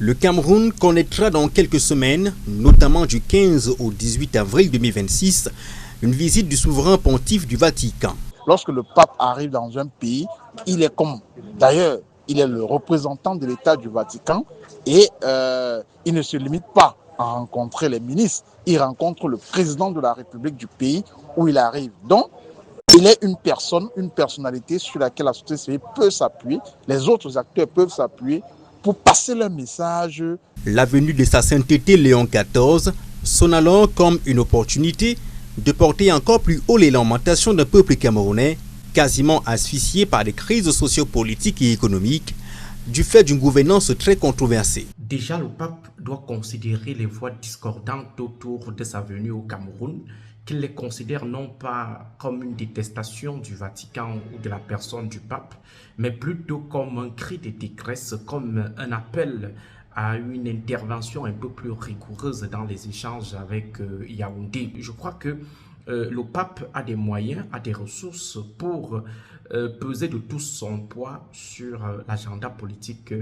Le Cameroun connaîtra dans quelques semaines, notamment du 15 au 18 avril 2026, une visite du souverain pontife du Vatican. Lorsque le pape arrive dans un pays, il est comme, d'ailleurs, il est le représentant de l'État du Vatican et il ne se limite pas à rencontrer les ministres, il rencontre le président de la République du pays où il arrive. Donc, il est une personnalité sur laquelle la société civile peut s'appuyer, les autres acteurs peuvent s'appuyer pour passer leur message. La venue de sa sainteté Léon XIV sonne alors comme une opportunité de porter encore plus haut les lamentations d'un peuple camerounais quasiment asphyxié par des crises sociopolitiques et économiques du fait d'une gouvernance très controversée. Déjà, le pape doit considérer les voix discordantes autour de sa venue au Cameroun, qu'il les considère non pas comme une détestation du Vatican ou de la personne du pape, mais plutôt comme un cri de détresse, comme un appel à une intervention un peu plus rigoureuse dans les échanges avec Yaoundé. Je crois que le pape a des moyens, a des ressources pour peser de tout son poids sur l'agenda politique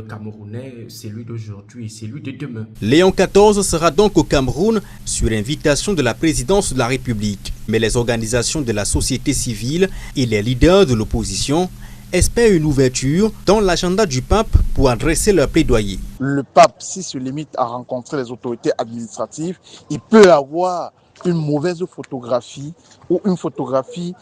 camerounais, celui d'aujourd'hui et celui de demain. Léon XIV sera donc au Cameroun sur invitation de la présidence de la République. Mais les organisations de la société civile et les leaders de l'opposition espèrent une ouverture dans l'agenda du pape pour adresser leur plaidoyer. Le pape, s'il se limite à rencontrer les autorités administratives, il peut avoir une mauvaise photographie ou une photographie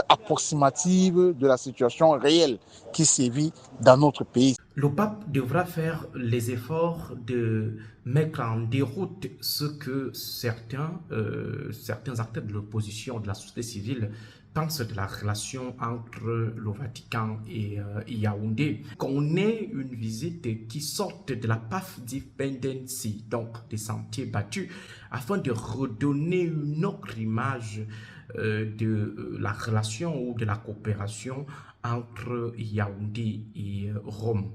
approximative de la situation réelle qui sévit dans notre pays. Le pape devra faire les efforts de mettre en déroute ce que certains acteurs de l'opposition, de la société civile, pensent de la relation entre le Vatican et Yaoundé. Qu'on ait une visite qui sorte de la path dependency, donc des sentiers battus, afin de redonner une autre image de la relation ou de la coopération entre Yaoundé et Rome.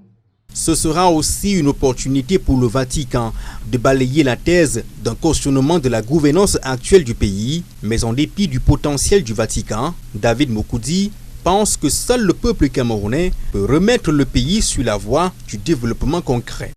Ce sera aussi une opportunité pour le Vatican de balayer la thèse d'un cautionnement de la gouvernance actuelle du pays, mais en dépit du potentiel du Vatican, David Mokoudi pense que seul le peuple camerounais peut remettre le pays sur la voie du développement concret.